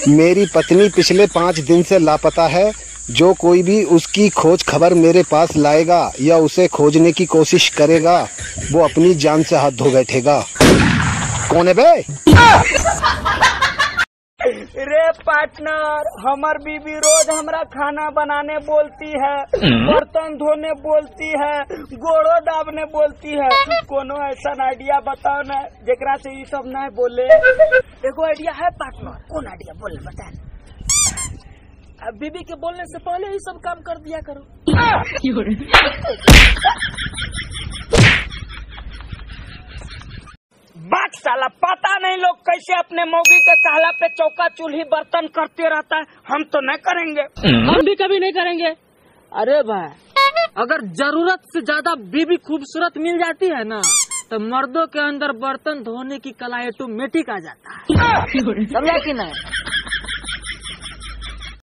मेरी पत्नी पिछले 5 दिन से लापता है। जो कोई भी उसकी खोज खबर मेरे पास लाएगा या उसे खोजने की कोशिश करेगा वो अपनी जान से हाथ धो बैठेगा। कौन है बे? रे पार्टनर, हमार बीबी रोज हमरा खाना बनाने बोलती है, बर्तन धोने बोलती है, गोड़ो दाबने बोलती है। कोनो ऐसा आइडिया बताओ ना जेकरा से ये सब ना बोले। एगो आइडिया है पार्टनर। कौन आइडिया बोले बता। बीबी के बोलने से पहले ही सब काम कर दिया करो। बात साला पता नहीं लोग कैसे अपने मौगी के कहला पे चौका चूल्ही बर्तन करते रहता है। हम तो नहीं करेंगे। हम भी कभी नहीं करेंगे। अरे भाई, अगर जरूरत से ज्यादा बीबी खूबसूरत मिल जाती है ना तो मर्दों के अंदर बर्तन धोने की कला ऑटोमेटिक आ जाता है। समझा कि नहीं?